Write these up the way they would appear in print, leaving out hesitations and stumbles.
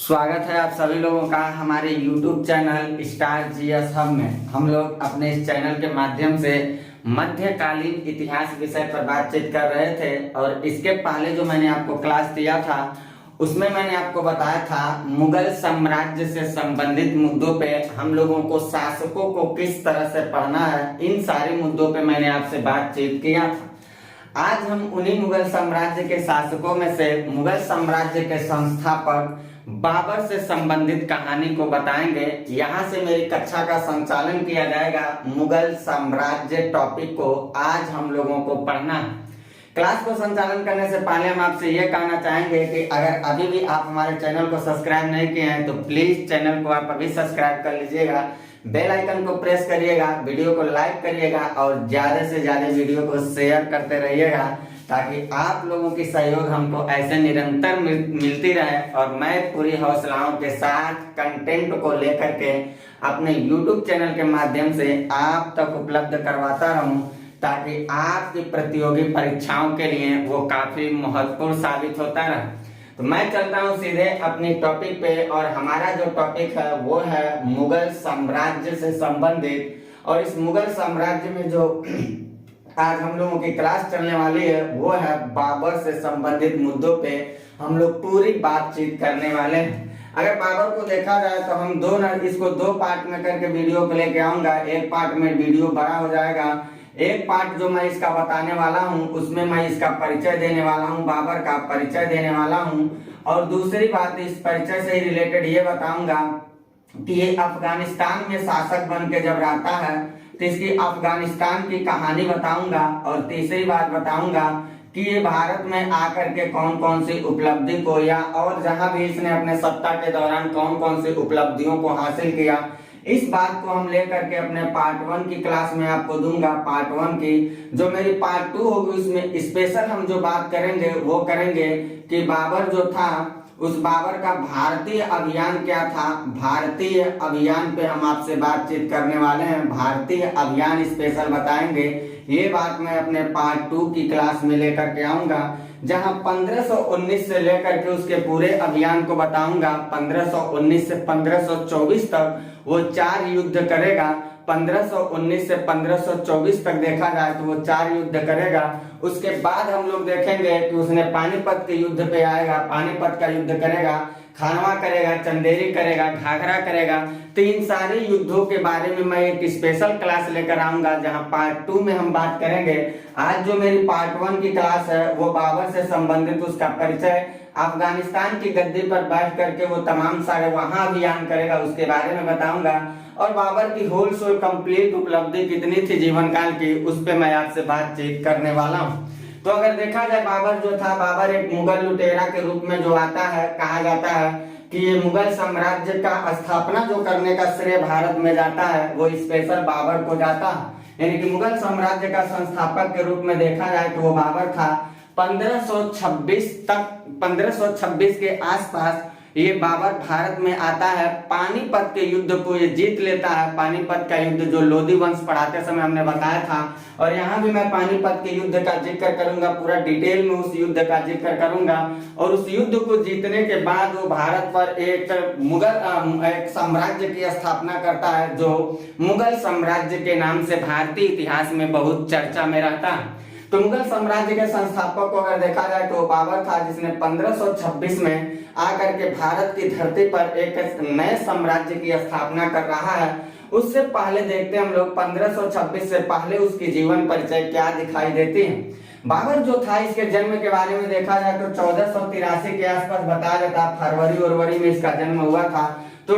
स्वागत है आप सभी लोगों का हमारे YouTube channel star GS hub में। हम लोग अपने इस चैनल के माध्यम से मध्यकालीन इतिहास विषय पर बातचीत कर रहे थे और इसके पहले जो मैंने आपको क्लास दिया था उसमें मैंने आपको बताया था मुगल साम्राज्य से संबंधित मुद्दों पे हम लोगों को शासकों को किस तरह से पढ़ना है। इन सारे मुद्दों पे मैंने आपसे बातचीत किया था। आज हम उन्हीं मुगल साम्राज्य के शासकों में से मुगल साम्राज्य के संस्थापक बाबर से संबंधित कहानी को बताएंगे। यहाँ से मेरी कक्षा का संचालन किया जाएगा। मुगल साम्राज्य टॉपिक को आज हम लोगों को पढ़ना है। क्लास को संचालन करने से पहले हम आपसे ये कहना चाहेंगे कि अगर अभी भी आप हमारे चैनल को सब्सक्राइब नहीं किए हैं तो प्लीज चैनल को आप अभी सब्सक्राइब कर लीजिएगा, बेल आइकन को प्रेस करिएगा, वीडियो को लाइक करिएगा और ज्यादा से ज्यादा वीडियो को शेयर करते रहिएगा ताकि आप लोगों की सहयोग हमको ऐसे निरंतर मिलती रहे और मैं पूरी हौसलाओं के साथ कंटेंट को लेकर के अपने YouTube चैनल के माध्यम से आप तक उपलब्ध करवाता रहूं ताकि आपकी प्रतियोगी परीक्षाओं के लिए वो काफी महत्वपूर्ण साबित होता रहे। तो मैं चलता हूँ सीधे अपनी टॉपिक पे और हमारा जो टॉपिक है वो है मुगल साम्राज्य से संबंधित। और इस मुगल साम्राज्य में जो आज हम लोगों की क्लास चलने वाली है वो है बाबर से संबंधित मुद्दों पे हम लोग पूरी बातचीत करने वाले हैं। अगर बाबर को देखा जाए तो हम इसको दो पार्ट में करके वीडियो को लेके आऊंगा। एक पार्ट में वीडियो बड़ा हो जाएगा, एक पार्ट जो मैं इसका बताने वाला हूं उसमें मैं इसका परिचय देने वाला हूं, बाबर का परिचय देने वाला हूं। और दूसरी बात इस परिचय से ही रिलेटेड ये बताऊंगा कि ये अफगानिस्तान में शासक बन के जब रहता है तो इसकी अफगानिस्तान की कहानी बताऊंगा। और तीसरी बात बताऊंगा कि ये भारत में आकर के कौन कौन सी उपलब्धि को या और जहां भी इसने अपने सत्ता के दौरान कौन कौन सी उपलब्धियों को हासिल किया, इस बात को हम लेकर के अपने पार्ट 1 की क्लास में आपको दूंगा। पार्ट 1 की जो मेरी पार्ट 2 होगी उसमें स्पेशल हम जो बात करेंगे वो करेंगे कि बाबर जो था उस बाबर का भारतीय अभियान क्या था। भारतीय अभियान पे हम आपसे बातचीत करने वाले हैं, भारतीय अभियान स्पेशल बताएंगे। ये बात मैं अपने पार्ट 2 की क्लास में लेकर के आऊंगा जहां 1519 से लेकर के उसके पूरे अभियान को बताऊंगा। 1519 से 1524 तक वो 4 युद्ध करेगा। 1519 से 1524 तक देखा जाए तो वो 4 युद्ध करेगा। उसके बाद हम लोग देखेंगे कि उसने पानीपत के युद्ध पे आएगा, पानीपत का युद्ध करेगा, खानवा करेगा, चंदेरी करेगा, घाघरा करेगा। तो इन सारे युद्धों के बारे में मैं एक स्पेशल क्लास लेकर आऊंगा जहां पार्ट 2 में हम बात करेंगे। आज जो मेरी पार्ट 1 की क्लास है वो बाबर से संबंधित उसका परिचय, अफगानिस्तान की गद्दी पर बैठ करके वो तमाम सारे वहां अभियान करेगा उसके बारे में बताऊंगा। और बाबर की होल सोल कंप्लीट उपलब्धि कितनी थी जीवन काल की उस पर मैं आपसे बातचीत करने वाला हूँ। तो अगर देखा जाए बाबर जो था, बाबर एक मुगल लुटेरा के रूप में जो आता है, कहा जाता है कि ये मुगल साम्राज्य का स्थापना जो करने का श्रेय भारत में जाता है वो स्पेशल बाबर को जाता है। यानी कि मुगल साम्राज्य का संस्थापक के रूप में देखा जाए तो वो बाबर था। 1526 के आसपास ये बाबर भारत में आता है। पानीपत के युद्ध को ये जीत लेता है। पानीपत का युद्ध जो लोधी वंश पढ़ाते समय हमने बताया था और यहाँ भी मैं पानीपत के युद्ध का जिक्र करूंगा, पूरा डिटेल में उस युद्ध का जिक्र करूंगा। और उस युद्ध को जीतने के बाद वो भारत पर एक मुगल एक साम्राज्य की स्थापना करता है जो मुगल साम्राज्य के नाम से भारतीय इतिहास में बहुत चर्चा में रहता है। तो मुगल साम्राज्य के संस्थापक को अगर देखा जाए तो बाबर था जिसने 1526 में आकर के भारत की धरती पर एक नए साम्राज्य की स्थापना कर रहा है। उससे पहले देखते हैं हम लोग 1526 से पहले उसकी जीवन परिचय क्या दिखाई देती है। बाबर जो था इसके जन्म के बारे में देखा जाए तो 1483 के आसपास बताया जाता है। फरवरी में इसका जन्म हुआ था। तो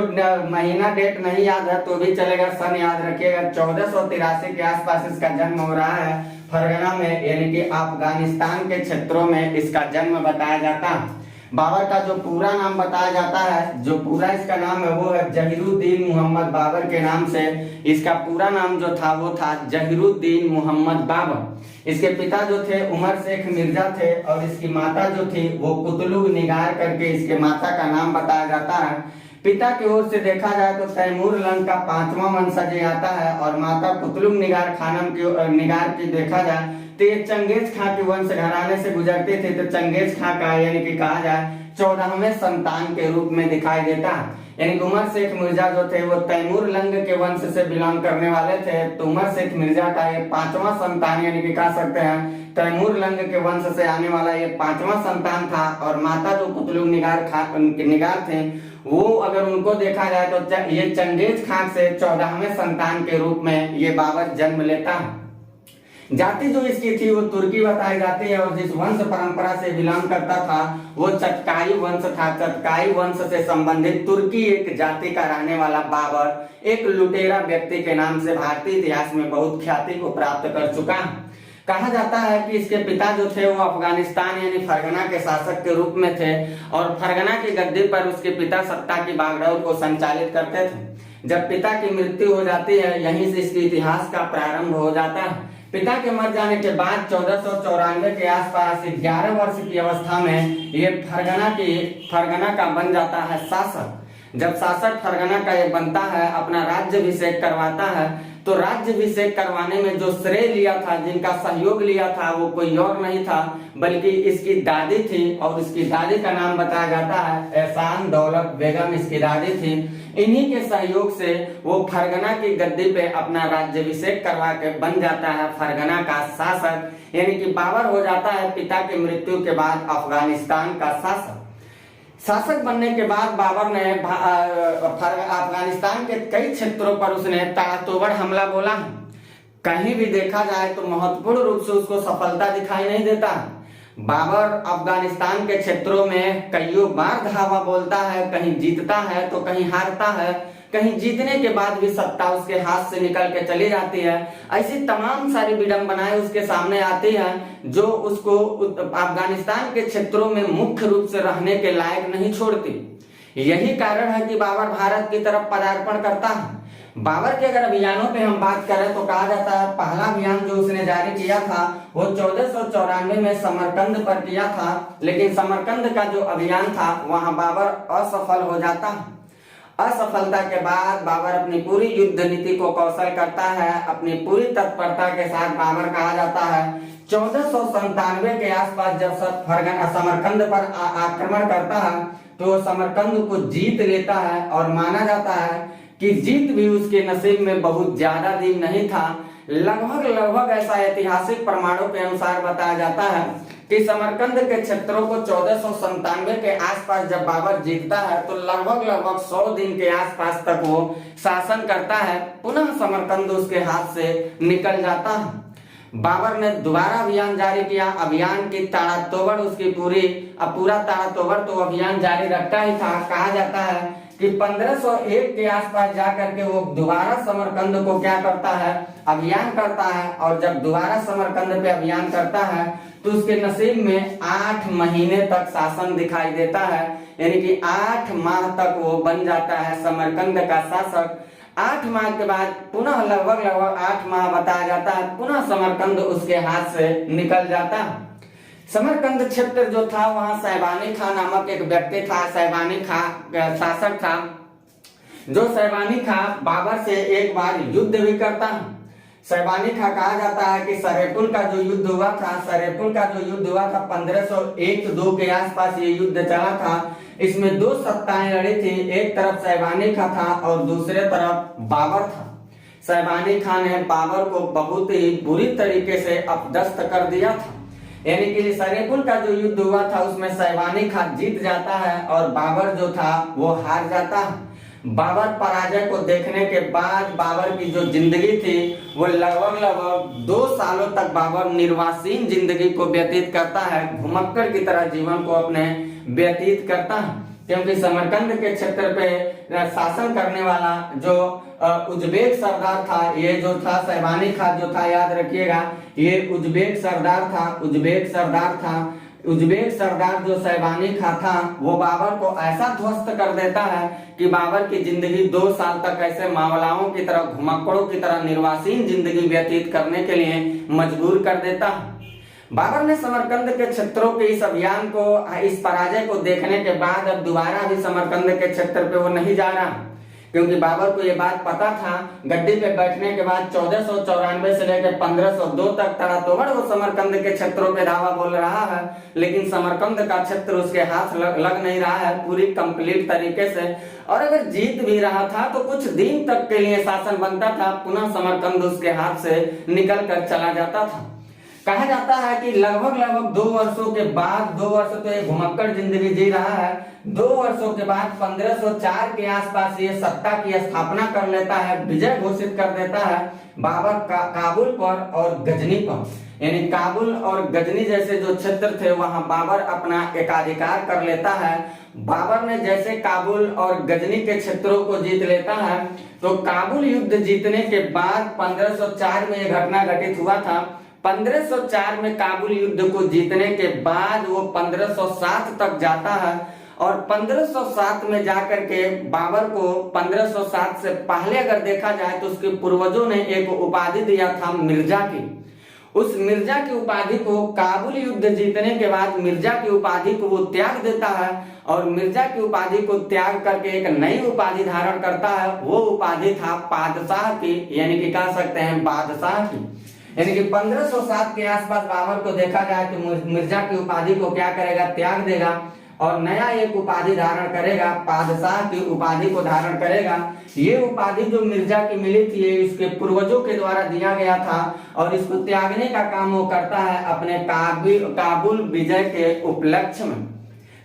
महीना डेट नहीं याद है तो भी चलेगा, सन याद रखिएगा। 1483 के आसपास इसका जन्म हो रहा है फरगना में, यानी कि अफगानिस्तान के क्षेत्रों में इसका जन्म बताया जाता है। बाबर का जो पूरा नाम बताया जाता है, जो पूरा इसका नाम है वो है जहीरुद्दीन मोहम्मद बाबर के नाम से। इसका पूरा नाम जो था वो था जहीरुद्दीन मोहम्मद बाबर। इसके पिता जो थे उमर शेख मिर्जा थे और इसकी माता जो थी वो कुतलुग निगार करके इसके माता का नाम बताया जाता है। पिता की ओर से देखा जाए तो तैमूर लंग का 5वां वंशज आता है और माता कुतलुग निगार खानम की निगार की देखा जाए तो ये चंगेज खां के वंश घराने से गुजरते थे। तो चंगेज खां का यानी कि कहा जाए 14वें संतान के रूप में दिखाई देता है। यानी उमर शेख मिर्जा जो थे वो तैमूर लंग के वंश से बिलोंग करने वाले थे। तो उमर शेख मिर्जा का ये 5वां संतान, यानी कि कह सकते हैं तैमूर लंग के वंश से आने वाला ये 5वां संतान था। और माता जो कुतलुग निगार थे वो अगर उनको देखा जाए तो ये चंगेज खान से 14वें संतान के रूप में ये बाबर जन्म लेता है। जाति जो इसकी थी वो तुर्की बताई जाती है और जिस वंश परंपरा से बिलोंग करता था वो चटकाई वंश था। चटकाई वंश से संबंधित तुर्की एक जाति का रहने वाला बाबर एक लुटेरा व्यक्ति के नाम से भारतीय इतिहास में बहुत ख्याति को प्राप्त कर चुका है। कहा जाता है कि इसके पिता जो थे वो अफगानिस्तान यानी फरगना के शासक के रूप में थे और फरगना की गद्दी पर उसके पिता सत्ता की बागडोर को संचालित करते थे। जब पिता की मृत्यु हो जाती है यहीं से इसके इतिहास का प्रारंभ हो जाता है। पिता के मर जाने के बाद 1494 के आसपास 11 वर्ष की अवस्था में ये फरगना का बन जाता है शासक। जब शासक फरगना का ये बनता है, अपना राज्याभिषेक करवाता है, तो राज्याभिषेक करवाने में जो श्रेय लिया था, जिनका सहयोग लिया था, वो कोई और नहीं था बल्कि इसकी दादी थी। और इसकी दादी का नाम बताया जाता है एहसान दौलत बेगम इसकी दादी थी। इन्हीं के सहयोग से वो फरगना की गद्दी पे अपना राज्याभिषेक करवा के बन जाता है फरगना का शासक, यानी कि बाबर हो जाता है पिता की मृत्यु के बाद अफगानिस्तान का शासक बनने के बाद बाबर ने अफगानिस्तान के कई क्षेत्रों पर उसने ताबड़तोड़ हमला बोला। कहीं भी देखा जाए तो महत्वपूर्ण रूप से उसको सफलता दिखाई नहीं देता। बाबर अफगानिस्तान के क्षेत्रों में कईयों बार धावा बोलता है, कहीं जीतता है तो कहीं हारता है, कहीं जीतने के बाद भी सत्ता उसके हाथ से निकल के चली जाती है। ऐसी तमाम सारी विडंबनाएं उसके सामने आती हैं जो उसको अफगानिस्तान के क्षेत्रों में मुख्य रूप से रहने के लायक नहीं छोड़ती। यही कारण है कि बाबर भारत की तरफ पदार्पण करता है। बाबर के अगर अभियानों पे हम बात करें तो कहा जाता है पहला अभियान जो उसने जारी किया था वो 1494 में समरकंद पर किया था, लेकिन समरकंद का जो अभियान था वहां बाबर असफल हो जाता है। असफलता के बाद बाबर अपनी पूरी युद्ध नीति को कौशल करता है, अपनी पूरी तत्परता के साथ बाबर कहा जाता है 1497 के आसपास जब फरगना समरकंद पर आक्रमण करता है तो समरकंद को जीत लेता है। और माना जाता है कि जीत भी उसके नसीब में बहुत ज्यादा दिन नहीं था। लगभग ऐसा ऐतिहासिक प्रमाणों के अनुसार बताया जाता है कि समरकंद के क्षेत्रों को 1497 के आसपास जब बाबर जीतता है तो लगभग 100 दिन के आसपास तक वो शासन करता है। पुनः समरकंद उसके हाथ से निकल जाता है। बाबर ने दोबारा अभियान जारी किया। अभियान की ताड़ातोड़ उसकी पूरा ताड़ातोड़ तो अभियान जारी रखता ही था। कहा जाता है कि 1501 के आसपास जाकर के वो दोबारा समरकंद को क्या करता है, अभियान करता है। और जब दोबारा समरकंद पे अभियान करता है तो उसके नसीब में 8 महीने तक शासन दिखाई देता है, यानी कि 8 माह तक वो बन जाता है समरकंद का शासक। 8 माह के बाद पुनः लगभग 8 माह बताया जाता है पुनः समरकंद उसके हाथ से निकल जाता है। समरकंद क्षेत्र जो था वहां सैबानी खां नामक एक व्यक्ति था। सैबानी खां शासक था। जो सैबानी खां बाबर से एक बार युद्ध भी करता है। सैबानी खां कहा जाता है कि सरेपुल का जो युद्ध हुआ था 1501-2 के आसपास ये युद्ध चला था। इसमें 2 सत्ताएं लड़ी थी। एक तरफ सैबानी खां था और दूसरे तरफ बाबर था। सैबानी खां ने बाबर को बहुत ही बुरी तरीके से अपदस्थ कर दिया था। यानी कि सरेपुल का जो युद्ध हुआ था उसमें सैबानी खां जीत जाता है और बाबर जो था वो हार जाता है। बाबर पराजय को देखने के बाद बाबर की जो जिंदगी थी वो लगभग 2 सालों तक बाबर निर्वासीन जिंदगी को व्यतीत करता है, घुमक्कड़ की तरह जीवन को अपने व्यतीत करता है। क्योंकि समरकंद के क्षेत्र पे शासन करने वाला जो उज्बेक सरदार था, ये जो था सैबानी खां जो था, याद रखिएगा ये उज्बेक सरदार जो सैबानी खां था वो बाबर को ऐसा ध्वस्त कर देता है कि बाबर की जिंदगी 2 साल तक ऐसे मावलाओं की तरह घुमक्कड़ों की तरह निर्वासीन जिंदगी व्यतीत करने के लिए मजबूर कर देता है। बाबर ने समरकंद के क्षेत्रों के इस अभियान को, इस पराजय को देखने के बाद अब दोबारा भी समरकंद के क्षेत्र पे वो नहीं जा रहा, क्योंकि बाबर को ये बात पता था गद्दी पे बैठने के बाद 1494 से लेकर 1502 तक तारातोड़ वो समरकंद के क्षेत्रों पे धावा बोल रहा है, लेकिन समरकंद का क्षेत्र उसके हाथ लग नहीं रहा है पूरी कंप्लीट तरीके से। और अगर जीत भी रहा था तो कुछ दिन तक के लिए शासन बनता था, पुनः समरकंद उसके हाथ से निकल कर चला जाता था। कहा जाता है कि लगभग 2 वर्षों के बाद, 2 वर्ष तो ये घुमक्कड़ जिंदगी जी रहा है, 2 वर्षों के बाद 1504 के आसपास ये सत्ता की स्थापना कर लेता है, विजय घोषित कर देता है बाबर काबुल पर और गजनी पर। यानी काबुल और गजनी जैसे जो क्षेत्र थे वहां बाबर अपना एकाधिकार कर लेता है। बाबर ने जैसे काबुल और गजनी के क्षेत्रों को जीत लेता है, तो काबुल युद्ध जीतने के बाद 1504 में यह घटना घटित हुआ था। 1504 में काबुल युद्ध को जीतने के बाद वो 1507 तक जाता है, और 1507 में जाकर के बाबर को 1507 से पहले अगर देखा जाए तो उसके पूर्वजों ने एक उपाधि दिया था मिर्जा की। उस मिर्जा की उपाधि को काबुल युद्ध जीतने के बाद मिर्जा की उपाधि को वो त्याग देता है, और मिर्जा की उपाधि को त्याग करके एक नई उपाधि धारण करता है। वो उपाधि था बादशाह की, यानी कि कह सकते हैं बादशाह की। यानी कि 1507 के आसपास बाबर को देखा जाए तो मिर्जा की उपाधि को क्या करेगा, त्याग देगा और नया एक उपाधि धारण करेगा, बादशाह की उपाधि को धारण करेगा। ये उपाधि जो मिर्जा की मिली थी ये इसके पूर्वजों के द्वारा दिया गया था, और इसको त्यागने का काम वो करता है अपने काबुल विजय के उपलक्ष्य में।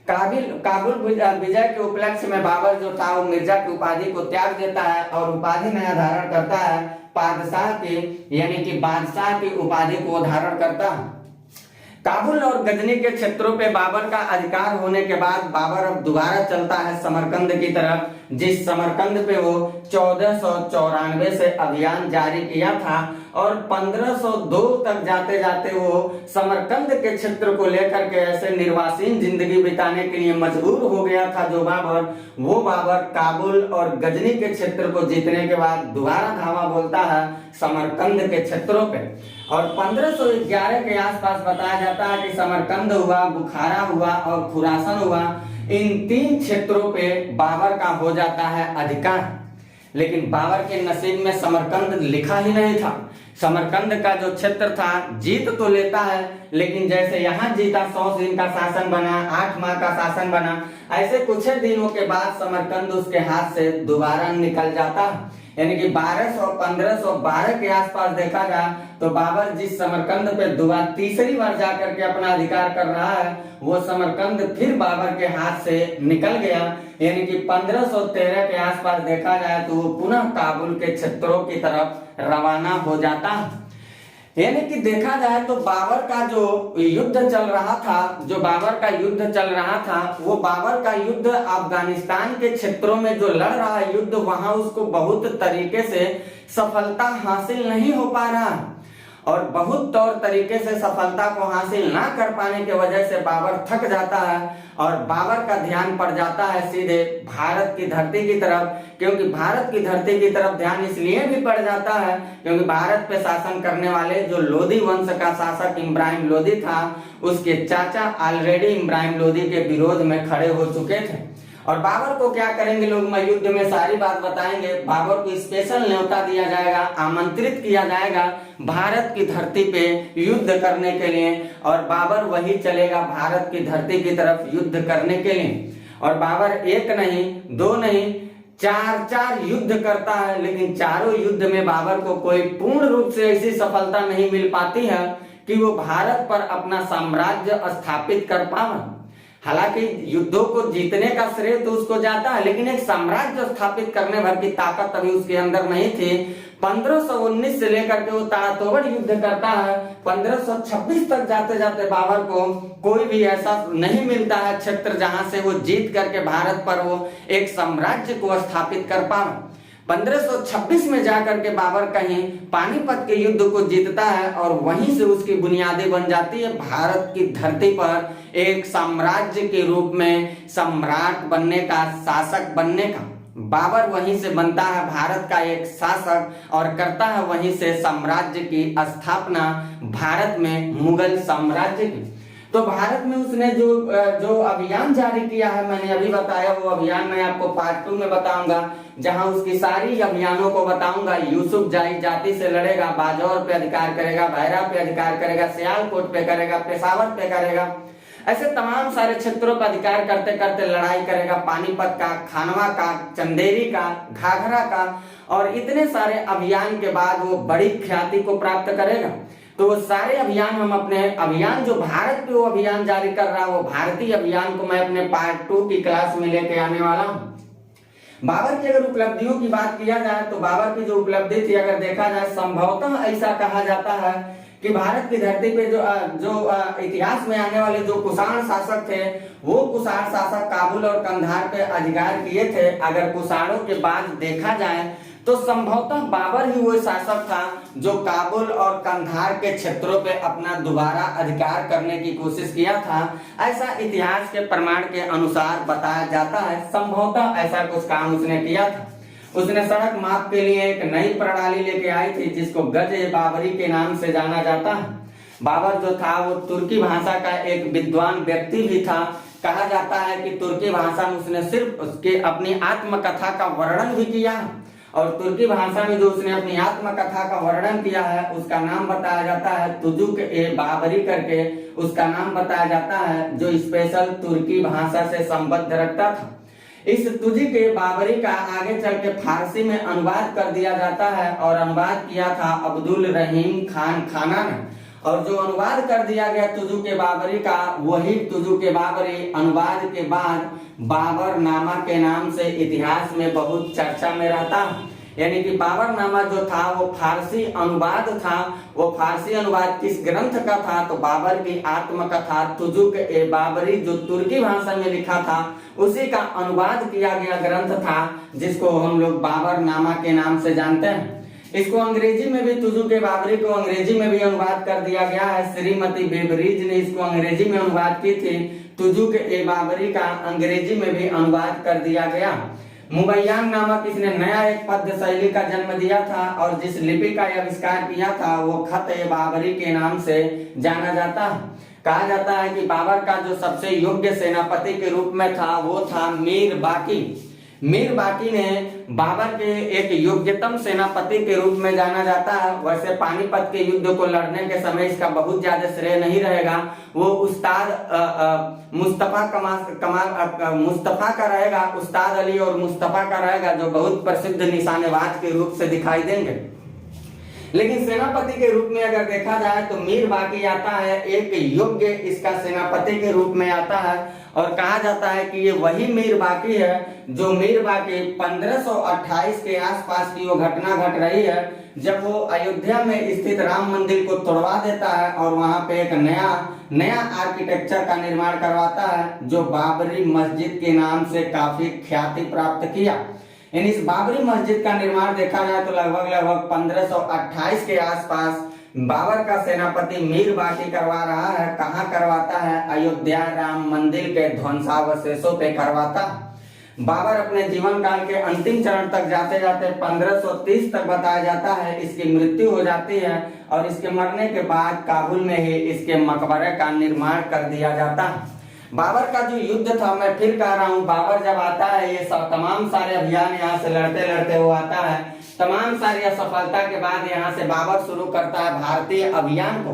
काबुल विजय के उपलक्ष्य में बाबर जो था वो मिर्जा की उपाधि को त्याग देता है और उपाधि नया धारण करता है बादशाह की, यानी कि बादशाह की उपाधि को धारण करता है। काबुल और गजनी के क्षेत्रों पे बाबर का अधिकार होने के बाद बाबर अब दोबारा चलता है समरकंद की तरफ, जिस समरकंद पे वो 1494 से अभियान जारी किया था, और 1502 तक जाते जाते वो समरकंद के क्षेत्र को लेकर के ऐसे निर्वासीन जिंदगी बिताने के लिए मजबूर हो गया था जो बाबर। वो बाबर काबुल और गजनी के क्षेत्र को जीतने के बाद दोबारा धावा बोलता है समरकंद के क्षेत्रों पे, और 1511 के आसपास बताया जाता है कि समरकंद हुआ, बुखारा हुआ और खुरासन हुआ। इन 3 क्षेत्रों पे बाबर का हो जाता है अधिकार। लेकिन बाबर के नसीब में समरकंद लिखा ही नहीं था। समरकंद का जो क्षेत्र था जीत तो लेता है, लेकिन जैसे यहाँ जीता 100 दिन का शासन बना, 8 माह का शासन बना, ऐसे कुछ दिनों के बाद समरकंद उसके हाथ से दोबारा निकल जाता है। यानी कि 1512 के आसपास देखा जाए तो बाबर जिस समरकंद पे दोबारा तीसरी बार जाकर के अपना अधिकार कर रहा है, वो समरकंद फिर बाबर के हाथ से निकल गया। यानी कि 1513 के आसपास देखा जाए तो वो पुनः काबुल के क्षेत्रों की तरफ रवाना हो जाता है। यानी कि देखा जाए तो बाबर का जो युद्ध चल रहा था, वो बाबर का युद्ध अफगानिस्तान के क्षेत्रों में जो लड़ रहा है युद्ध, वहां उसको बहुत तरीके से सफलता हासिल नहीं हो पा रहा, और बहुत तौर तरीके से सफलता को हासिल ना कर पाने की वजह से बाबर थक जाता है, और बाबर का ध्यान पड़ जाता है सीधे भारत की धरती की तरफ। क्योंकि भारत की धरती की तरफ ध्यान इसलिए भी पड़ जाता है क्योंकि भारत पे शासन करने वाले जो लोधी वंश का शासक इब्राहिम लोधी था, उसके चाचा ऑलरेडी इब्राहिम लोधी के विरोध में खड़े हो चुके थे। और बाबर को क्या करेंगे लोग, मैं युद्ध में सारी बात बताएंगे। बाबर को स्पेशल न्योता दिया जाएगा, आमंत्रित किया जाएगा भारत की धरती पे युद्ध करने के लिए, और बाबर वही चलेगा भारत की धरती की तरफ युद्ध करने के लिए। और बाबर एक नहीं, 2 नहीं, 4 युद्ध करता है, लेकिन चारों युद्ध में बाबर को कोई पूर्ण रूप से ऐसी सफलता नहीं मिल पाती है कि वो भारत पर अपना साम्राज्य स्थापित कर पावे। हालांकि युद्धों को जीतने का श्रेय तो उसको जाता है, लेकिन एक साम्राज्य स्थापित करने भर की ताकत अभी उसके अंदर नहीं थी। 1519 से लेकर के वो तारातोड़ युद्ध करता है, 1526 तक जाते जाते बाबर को कोई भी ऐसा नहीं मिलता है क्षेत्र जहां से वो जीत करके भारत पर वो एक साम्राज्य को स्थापित कर पाए। 1526 में जाकर के बाबर कहीं पानीपत के युद्ध को जीतता है, और वहीं से उसकी बुनियादें बन जाती है भारत की धरती पर एक साम्राज्य के रूप में सम्राट बनने का, शासक बनने का। बाबर वहीं से बनता है भारत का एक शासक, और करता है वहीं से साम्राज्य की स्थापना भारत में, मुगल साम्राज्य की। तो भारत में उसने जो अभियान जारी किया है, मैंने अभी बताया, वो अभियान मैं आपको पार्ट 2 में बताऊंगा, जहां उसकी सारी अभियानों को बताऊंगा। यूसुफ जाई जाति से लड़ेगा, बाजौर पे अधिकार करेगा, भैरा पे अधिकार करेगा, सियालकोट पे करेगा, पेशावर पे करेगा, ऐसे तमाम सारे क्षेत्रों पर अधिकार करते करते लड़ाई करेगा। पानीपत का, खानवा का, चंदेरी का, घाघरा का, और इतने सारे अभियान के बाद वो बड़ी ख्याति को प्राप्त करेगा। तो वो सारे अभियान हम अपने अभियान जो भारत पे वो अभियान जारी कर रहा है, वो भारतीय अभियान को मैं अपने पार्ट 2 की क्लास में लेके आने वाला हूँ। बाबर की अगर उपलब्धियों की बात किया जाए तो बाबर की जो उपलब्धि थी, अगर देखा जाए, संभवतः ऐसा कहा जाता है कि भारत की धरती पे जो इतिहास में आने वाले जो कुषाण शासक थे, वो कुषाण शासक काबुल और कंधार पे अधिकार किए थे। अगर कुषाणों के बाद देखा जाए तो संभवतः बाबर ही वो शासक था जो काबुल और कंधार के क्षेत्रों पे अपना दोबारा अधिकार करने की कोशिश किया था। ऐसा इतिहास के प्रमाण के अनुसार बताया जाता है। संभवतः ऐसा कुछ काम उसने किया था। उसने सड़क माप के लिए एक नई प्रणाली लेके आई थी जिसको गज-ए-बाबरी के नाम से जाना जाता है। बाबर जो था वो तुर्की भाषा का एक विद्वान व्यक्ति भी था। कहा जाता है कि तुर्की भाषा में उसने सिर्फ उसके अपनी आत्मकथा का वर्णन भी किया, और तुर्की भाषा में जो उसने अपनी आत्मकथा का वर्णन किया है उसका नाम बताया जाता है तुजुक-ए-बाबरी करके, उसका नाम बताया जाता है, जो स्पेशल तुर्की भाषा से संबद्ध रखता था। इस तुजुक-ए-बाबरी का आगे चल के फारसी में अनुवाद कर दिया जाता है, और अनुवाद किया था अब्दुल रहीम खान खाना ने। और जो अनुवाद कर दिया गया तुजुक-ए-बाबरी का, वही तुजुक-ए-बाबरी अनुवाद के बाद बाबरनामा के नाम से इतिहास में बहुत चर्चा में रहता है। यानी कि बाबरनामा जो था वो फारसी अनुवाद था। वो फारसी अनुवाद किस ग्रंथ का था? तो बाबर की आत्मकथा तुजुक-ए-बाबरी जो तुर्की भाषा में लिखा था, उसी का अनुवाद किया गया ग्रंथ था, जिसको हम लोग बाबरनामा के नाम से जानते हैं। इसको अंग्रेजी में भी, तुजुक-ए-बाबरी को अंग्रेजी में भी अनुवाद कर दिया गया है। श्रीमती बेबरीज ने इसको अंग्रेजी में अनुवाद की थी। तुजुक-ए-बाबरी का अंग्रेजी में भी अनुवाद कर दिया गया। मुबैयान नामक इसने नया एक पद्य शैली का जन्म दिया था, और जिस लिपि का आविष्कार किया था वो खत-ए-बाबरी के नाम से जाना जाता है। कहा जाता है कि बाबर का जो सबसे योग्य सेनापति के रूप में था वो था मीर बाकी। मीर बाकी ने बाबर के एक योग्यतम सेनापति के रूप में जाना जाता है। वैसे पानीपत के युद्ध को लड़ने के समय इसका बहुत ज्यादा श्रेय नहीं रहेगा, वो उस्ताद मुस्तफा का रहेगा, उस्ताद अली और मुस्तफा का रहेगा, जो बहुत प्रसिद्ध निशानेबाज के रूप से दिखाई देंगे। लेकिन सेनापति के रूप में अगर देखा जाए तो मीर बाकी आता है, एक योग्य इसका सेनापति के रूप में आता है। और कहा जाता है कि ये वही मीर बाकी है जो मीर बाकी 1528 के आसपास की वो घटना घट रही है, जब वो अयोध्या में स्थित राम मंदिर को तोड़वा देता है और वहां पे एक नया आर्किटेक्चर का निर्माण करवाता है, जो बाबरी मस्जिद के नाम से काफी ख्याति प्राप्त किया। इन इस बाबरी मस्जिद का निर्माण देखा जाए तो लगभग 1528 के आसपास बाबर का सेनापति मीर बाकी करवा रहा है। कहाँ करवाता है? अयोध्या राम मंदिर के ध्वंसावशेषों पे करवाता। बाबर अपने जीवन काल के अंतिम चरण तक जाते जाते 1530 तक बताया जाता है इसकी मृत्यु हो जाती है, और इसके मरने के बाद काबुल में ही इसके मकबरे का निर्माण कर दिया जाता है। बाबर का जो युद्ध था, मैं फिर कह रहा हूँ, बाबर जब आता है ये सब तमाम सारे अभियान यहाँ से लड़ते लड़ते वो आता है। तमाम सारी असफलता के बाद यहाँ से बाबर शुरू करता है भारतीय अभियान को।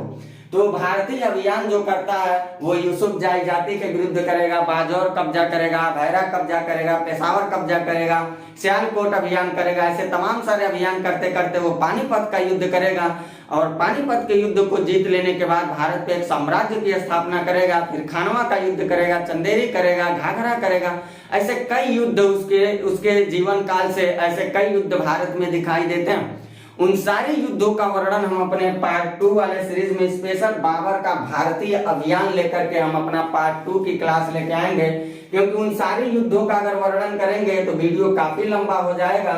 तो भारतीय अभियान जो करता है वो यूसुफ जाई जाति के विरुद्ध करेगा, बाजौर कब्जा करेगा, भैरा कब्जा करेगा, पेशावर कब्जा करेगा, सियालकोट अभियान करेगा। ऐसे तमाम सारे अभियान करते करते वो पानीपत का युद्ध करेगा, और पानीपत के युद्ध को जीत लेने के बाद भारत पे एक साम्राज्य की स्थापना करेगा। फिर खानवा का युद्ध करेगा, चंदेरी करेगा, घाघरा करेगा। ऐसे कई युद्ध उसके जीवन काल से ऐसे कई युद्ध भारत में दिखाई देते हैं। उन सारे युद्धों का वर्णन हम अपने पार्ट 2 वाले सीरीज में स्पेशल बाबर का भारतीय अभियान लेकर के हम अपना पार्ट 2 की क्लास लेके आएंगे, क्योंकि उन सारे युद्धों का अगर वर्णन करेंगे तो वीडियो काफी लंबा हो जाएगा।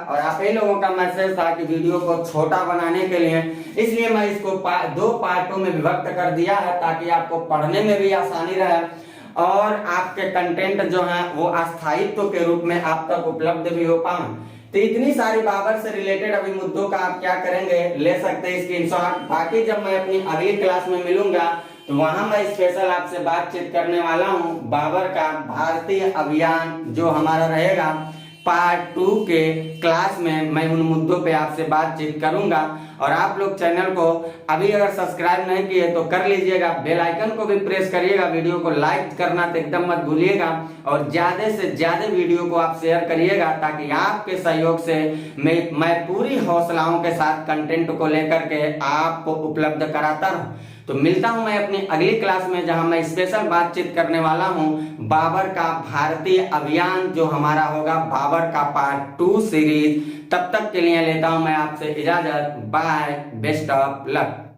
और आप ही लोगों का मैसेज था कि वीडियो को छोटा बनाने के लिए, इसलिए मैं इसको 2 पार्टों में विभक्त कर दिया है, ताकि आपको पढ़ने में भी आसानी रहे और आपके कंटेंट जो है वो अस्थायित्व के रूप में आप तक उपलब्ध भी हो पाए। तो इतनी सारी बाबर से रिलेटेड अभी मुद्दों का आप क्या करेंगे, ले सकते हैं स्क्रीनशॉट। बाकी जब मैं अपनी अगली क्लास में मिलूंगा तो वहां मैं स्पेशल आपसे बातचीत करने वाला हूं बाबर का भारतीय अभियान जो हमारा रहेगा पार्ट 2 के क्लास में। मैं उन मुद्दों पे आपसे बातचीत करूंगा। और आप लोग चैनल को अभी अगर सब्सक्राइब नहीं किए तो कर लीजिएगा, बेल आइकन को भी प्रेस करिएगा, वीडियो को लाइक करना तो एकदम मत भूलिएगा और ज्यादा से ज्यादा वीडियो को आप शेयर करिएगा ताकि आपके सहयोग से मैं पूरी हौसलाओं के साथ कंटेंट को लेकर के आपको उपलब्ध कराता रहूं। तो मिलता हूं मैं अपनी अगली क्लास में जहां मैं स्पेशल बातचीत करने वाला हूं बाबर का भारतीय अभियान जो हमारा होगा बाबर का पार्ट 2 सीरीज। तब तक के लिए लेता हूं मैं आपसे इजाजत। Bye, best of luck.